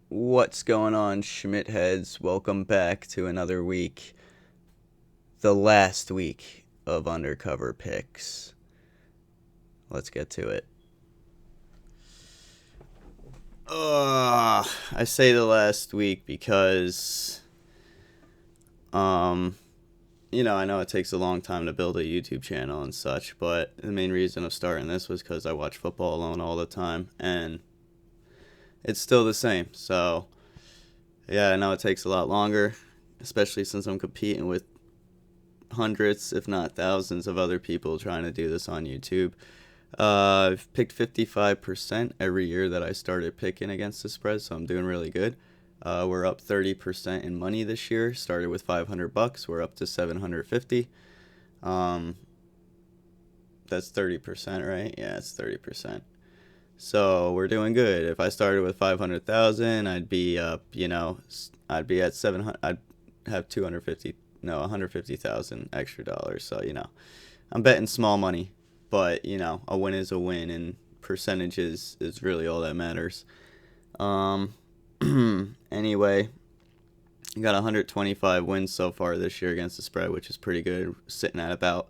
What's going on, SchmittHeads? Welcome back to another week, the last week of Undercover Picks. Let's get to it. I say the last week because, um, I know it takes a long time to build a YouTube channel and such, but the main reason of starting this was because I watch football alone all the time, and it's still the same. So, yeah, I know it takes a lot longer, especially since I'm competing with hundreds, if not thousands, of other people trying to do this on YouTube. I've picked 55% every year that I started picking against the spread, so I'm doing really good. We're up 30% in money this year. Started with $500. We're up to 750. Um, that's 30%, right? Yeah, it's 30%. So we're doing good. If I started with 500,000, I'd be up. I'd be at 700. I'd have 250. No, 150,000 extra dollars. So I'm betting small money, but a win is a win, and percentages is really all that matters. Um, anyway, I got 125 wins so far this year against the spread, which is pretty good. Sitting at about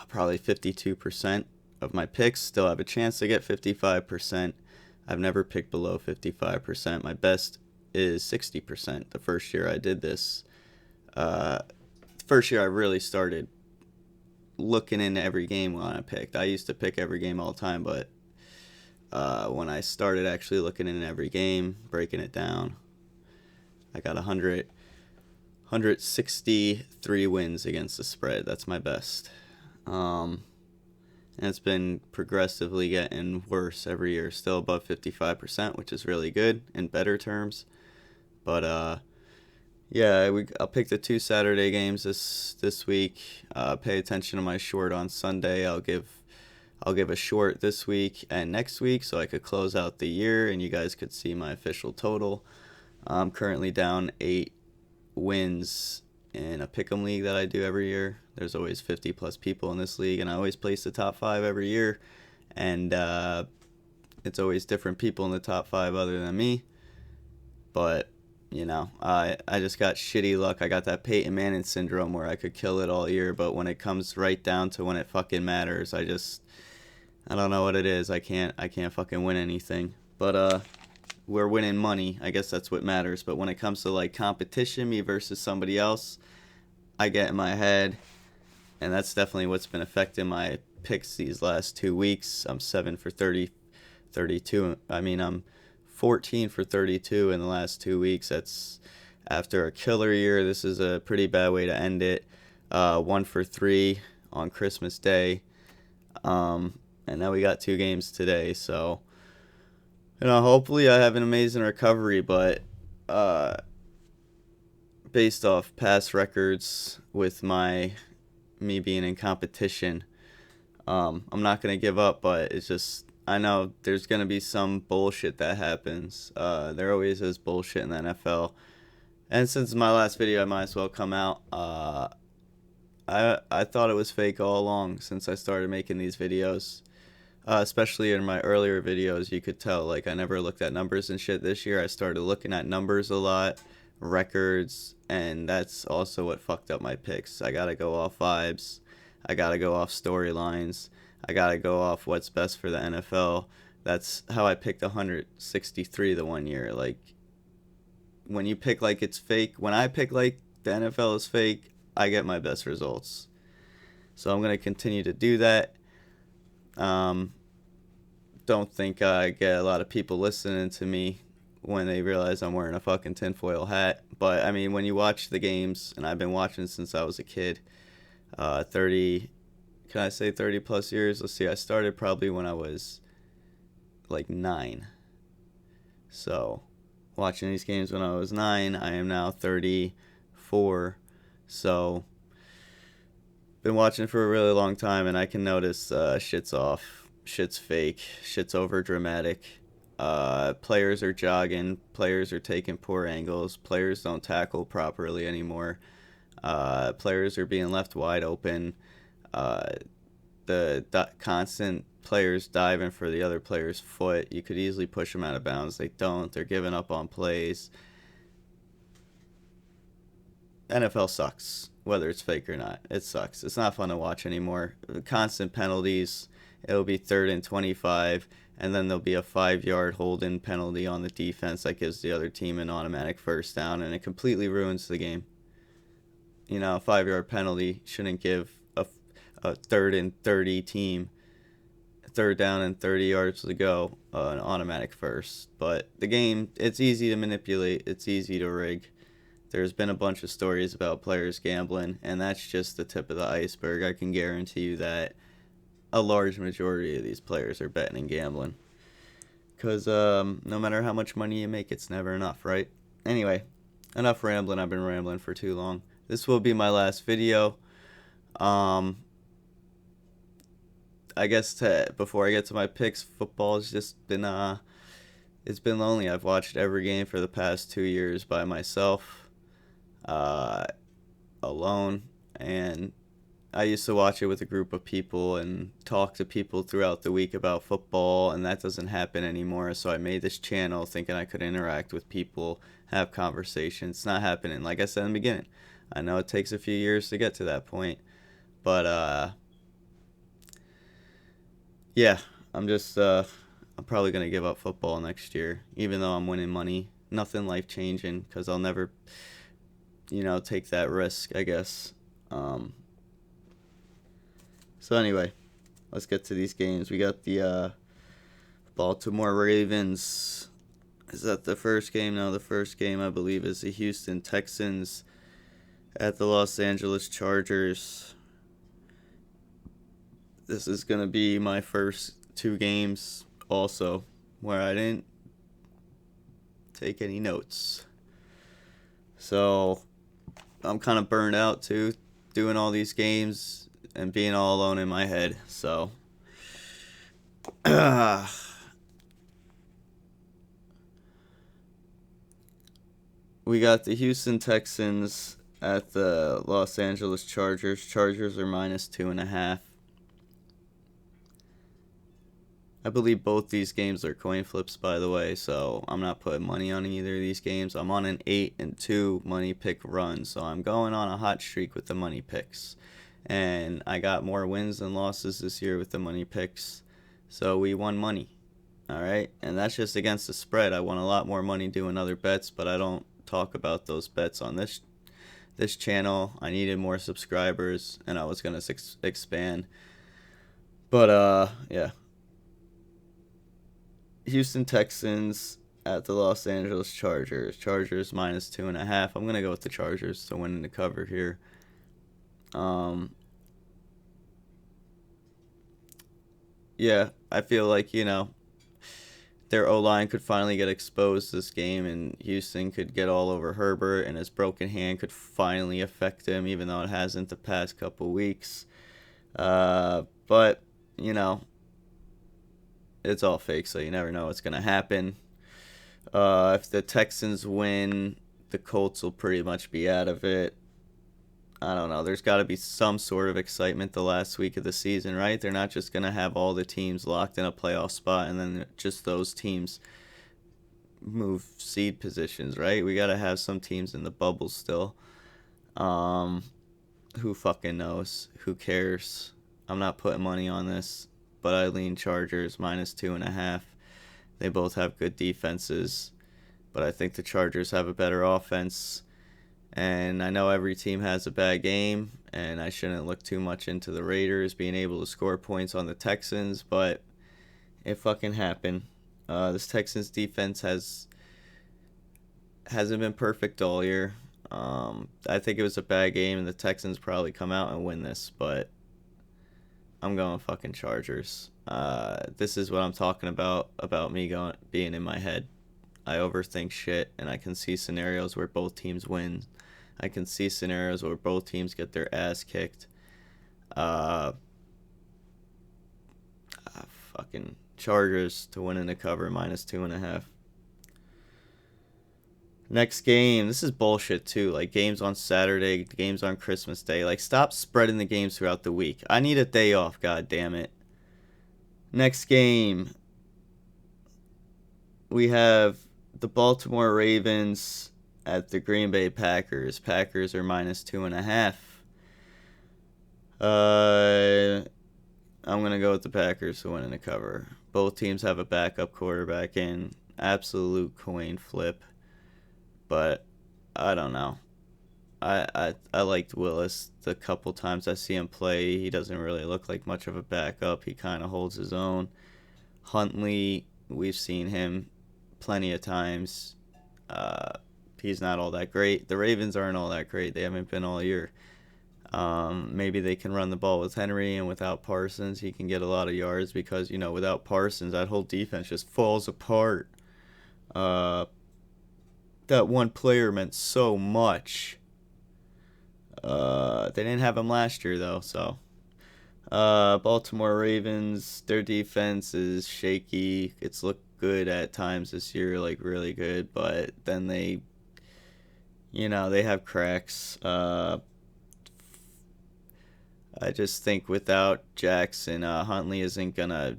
probably 52% of my picks. Still have a chance to get 55%. I've never picked below 55%. My best is 60%. The first year I did this, first year I really started looking into every game when I picked. I used to pick every game all the time, but when I started actually looking into every game, breaking it down, I got 163 wins against the spread. That's my best. And it's been progressively getting worse every year. Still above 55%, which is really good in better terms. But yeah, I'll pick the two Saturday games this week. Pay attention to my short on Sunday. I'll give a short this week and next week, so I could close out the year and you guys could see my official total. I'm currently down 8 wins in a pick'em league that I do every year. There's always 50 plus people in this league, and I always place the top 5 every year. And it's always different people in the top 5 other than me. But I just got shitty luck. I got that Peyton Manning syndrome where I could kill it all year, but when it comes right down to when it fucking matters, I don't know what it is. I can't fucking win anything. But we're winning money. I guess that's what matters. But when it comes to like competition, me versus somebody else, I get in my head, and that's definitely what's been affecting my picks these last 2 weeks. I'm 7 for 30, 32. I mean, I'm 14 for 32 in the last 2 weeks. That's after a killer year. This is a pretty bad way to end it. 1 for 3 on Christmas Day. And now we got 2 games today. So, hopefully I have an amazing recovery, but based off past records with me being in competition, I'm not gonna give up. But it's just I know there's gonna be some bullshit that happens. There always is bullshit in the NFL, and since my last video, I might as well come out. I thought it was fake all along since I started making these videos. Especially in my earlier videos, you could tell like I never looked at numbers and shit. This year I started looking at numbers a lot, records, and that's also what fucked up my picks. I gotta go off vibes, I gotta go off storylines, I gotta go off what's best for the NFL. That's how I picked 163 the one year. Like when you pick like it's fake, when I pick like the NFL is fake, I get my best results. So I'm gonna continue to do that. Um, don't think I get a lot of people listening to me when they realize I'm wearing a fucking tinfoil hat. But I mean, when you watch the games, and I've been watching since I was a kid, 30, can I say 30 plus years? Let's see, I started probably when I was like 9. So, watching these games when I was 9, I am now 34. So, been watching for a really long time, and I can notice shit's off. Shit's fake. Shit's over dramatic. Players are jogging. Players are taking poor angles. Players don't tackle properly anymore. Players are being left wide open. The constant players diving for the other player's foot. You could easily push them out of bounds. They don't. They're giving up on plays. NFL sucks, whether it's fake or not. It sucks. It's not fun to watch anymore. Constant penalties. It'll be 3rd and 25, and then there'll be a 5-yard hold-in penalty on the defense that gives the other team an automatic first down, and it completely ruins the game. You know, a 5-yard penalty shouldn't give a 3rd and 30 team, 3rd down and 30 yards to go, an automatic first. But the game, it's easy to manipulate. It's easy to rig. There's been a bunch of stories about players gambling, and that's just the tip of the iceberg. I can guarantee you that a large majority of these players are betting and gambling. Because no matter how much money you make, it's never enough, right? Anyway, enough rambling. I've been rambling for too long. This will be my last video. I guess before I get to my picks, football has just been it's been lonely. I've watched every game for the past 2 years by myself, alone, and I used to watch it with a group of people and talk to people throughout the week about football, and that doesn't happen anymore. So I made this channel thinking I could interact with people, have conversations. It's not happening. Like I said in the beginning, I know it takes a few years to get to that point, but yeah, I'm probably gonna give up football next year, even though I'm winning money. Nothing life changing, because I'll never, take that risk, I guess. So anyway, let's get to these games. We got the Baltimore Ravens. Is that the first game? No, the first game I believe is the Houston Texans at the Los Angeles Chargers. This is going to be my first 2 games also where I didn't take any notes. So I'm kind of burned out too, doing all these games and being all alone in my head. So we got the Houston Texans at the Los Angeles Chargers. Chargers are -2.5. I believe both these games are coin flips, by the way, so I'm not putting money on either of these games. I'm on an 8-2 money pick run, so I'm going on a hot streak with the money picks. And I got more wins than losses this year with the money picks, so we won money. All right, and that's just against the spread. I won a lot more money doing other bets, but I don't talk about those bets on this channel. I needed more subscribers, and I was gonna expand. But yeah. Houston Texans at the Los Angeles Chargers. Chargers -2.5. I'm gonna go with the Chargers to win the cover here. Yeah, I feel like their O-line could finally get exposed this game, and Houston could get all over Herbert, and his broken hand could finally affect him, even though it hasn't the past couple weeks. But it's all fake, so you never know what's going to happen. If the Texans win, the Colts will pretty much be out of it. I don't know. There's got to be some sort of excitement the last week of the season, right? They're not just going to have all the teams locked in a playoff spot and then just those teams move seed positions, right? We got to have some teams in the bubble still. Who fucking knows? Who cares? I'm not putting money on this, but I lean Chargers -2.5. They both have good defenses, but I think the Chargers have a better offense. And I know every team has a bad game, and I shouldn't look too much into the Raiders being able to score points on the Texans, but it fucking happened. This Texans defense hasn't been perfect all year. I think it was a bad game, and the Texans probably come out and win this, but I'm going fucking Chargers. This is what I'm talking about me being in my head. I overthink shit, and I can see scenarios where both teams win. I can see scenarios where both teams get their ass kicked. Fucking Chargers to win in the cover -2.5. Next game, this is bullshit too. Like games on Saturday, games on Christmas Day. Like stop spreading the games throughout the week. I need a day off, god damn it. Next game, we have the Baltimore Ravens at the Green Bay Packers. Packers are -2.5. I'm gonna go with the Packers to win in the cover. Both teams have a backup quarterback in. Absolute coin flip. But I don't know. I liked Willis the couple times I see him play. He doesn't really look like much of a backup. He kind of holds his own. Huntley, we've seen him plenty of times. Uh, he's not all that great. The Ravens aren't all that great. They haven't been all year. Maybe they can run the ball with Henry, and without Parsons, he can get a lot of yards because, without Parsons, that whole defense just falls apart. Uh, that one player meant so much. They didn't have him last year, though, so. Baltimore Ravens, their defense is shaky. It's looked good at times this year, like really good, but then they have cracks. I just think without Jackson, Huntley isn't gonna,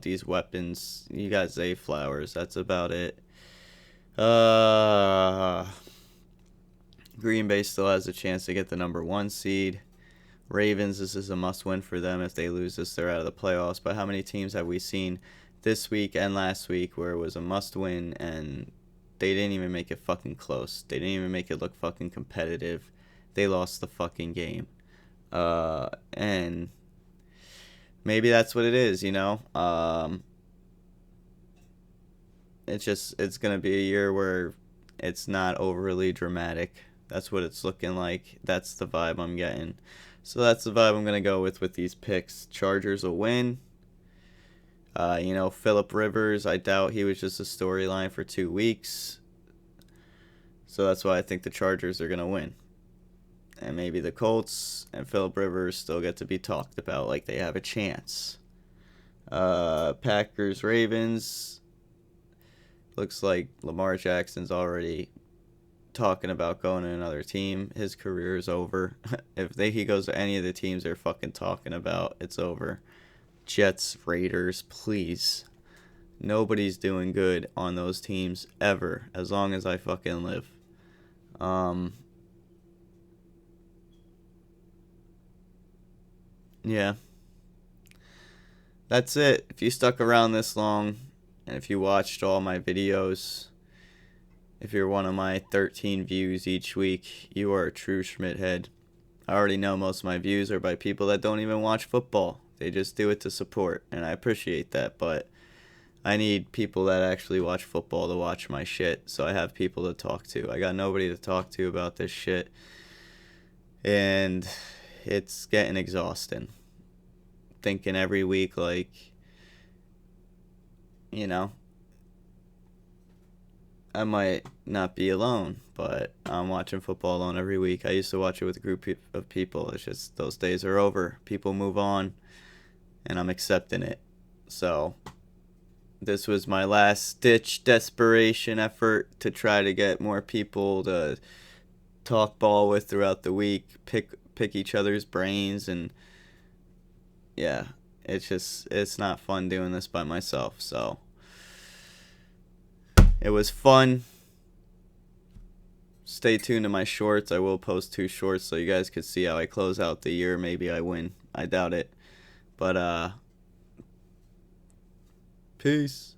these weapons. You got Zay Flowers. That's about it. Green Bay still has a chance to get the number 1 seed. Ravens, this is a must-win for them. If they lose this, they're out of the playoffs. But how many teams have we seen this week and last week where it was a must-win and they didn't even make it fucking close? They didn't even make it look fucking competitive. They lost the fucking game. And maybe that's what it is, it's going to be a year where it's not overly dramatic. That's what it's looking like. That's the vibe I'm getting. So that's the vibe I'm going to go with these picks. Chargers will win. Phillip Rivers, I doubt he was just a storyline for 2 weeks. So that's why I think the Chargers are going to win. And maybe the Colts and Phillip Rivers still get to be talked about like they have a chance. Packers, Ravens. Looks like Lamar Jackson's already talking about going to another team. His career is over. If he goes to any of the teams they're fucking talking about, it's over. Jets, Raiders, please. Nobody's doing good on those teams ever, as long as I fucking live. Yeah. That's it. If you stuck around this long, and if you watched all my videos, if you're one of my 13 views each week, you are a true SchmittHead. I already know most of my views are by people that don't even watch football. They just do it to support, and I appreciate that, but I need people that actually watch football to watch my shit, so I have people to talk to. I got nobody to talk to about this shit, and it's getting exhausting. Thinking every week, like, I might not be alone, but I'm watching football alone every week. I used to watch it with a group of people. It's just those days are over. People move on, and I'm accepting it. So this was my last-ditch desperation effort to try to get more people to talk ball with throughout the week, pick each other's brains, and yeah, it's not fun doing this by myself. So it was fun. Stay tuned to my shorts. I will post 2 shorts so you guys could see how I close out the year. Maybe I win. I doubt it. But peace.